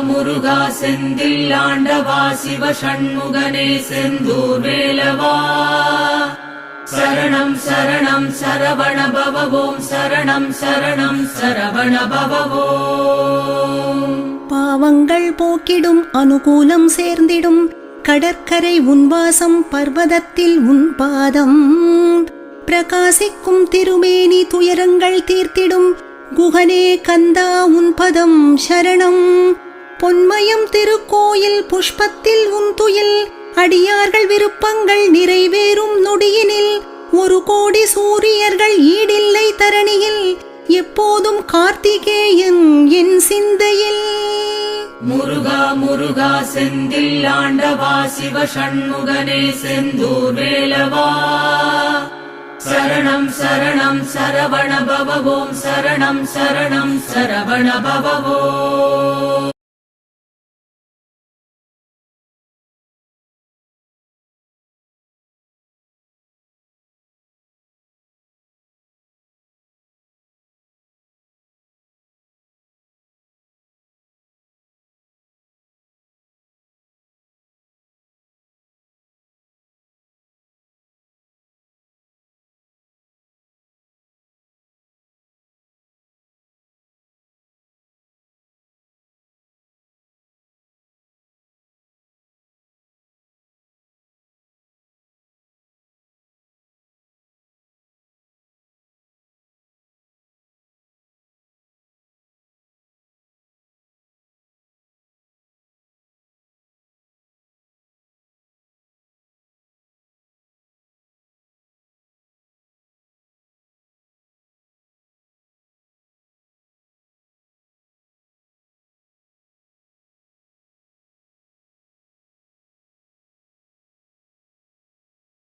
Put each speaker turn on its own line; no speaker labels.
முருகா செந்தில் ஆண்டவா சிவ சண்முகனே செந்தூர் வேலவா சரணம் சரணம் சரவண பவவோம் சரணம் சரணம் சரவண பவவோம்.
பாவங்கள் போக்கிடும் அனுகூலம் சேர்ந்திடும் கடற்கரை உன்வாசம் பர்வதத்தில் உன் பாதம் பிரகாசிக்கும் திருமேனி துயரங்கள் தீர்த்திடும் குகனே கந்தா உன் பதம் சரணம். பொன்மயம் திருக்கோயில் புஷ்பத்தில் உன் துயில் அடியார்கள் விருப்பங்கள் நிறைவேறும் நொடியினில் 1 கோடி சூரியர்கள் ஈடில்லை தரணியில் எப்போதும் கார்த்திகேயன் என் சிந்தையில்.
முருகா முருகா செந்தில் ஆண்டவா சிவ சண்முகனே செந்தூர் வேலவா சரணம் சரணம் சரவண பவவோம் சரணம் சரணம் சரவண பவவோம்.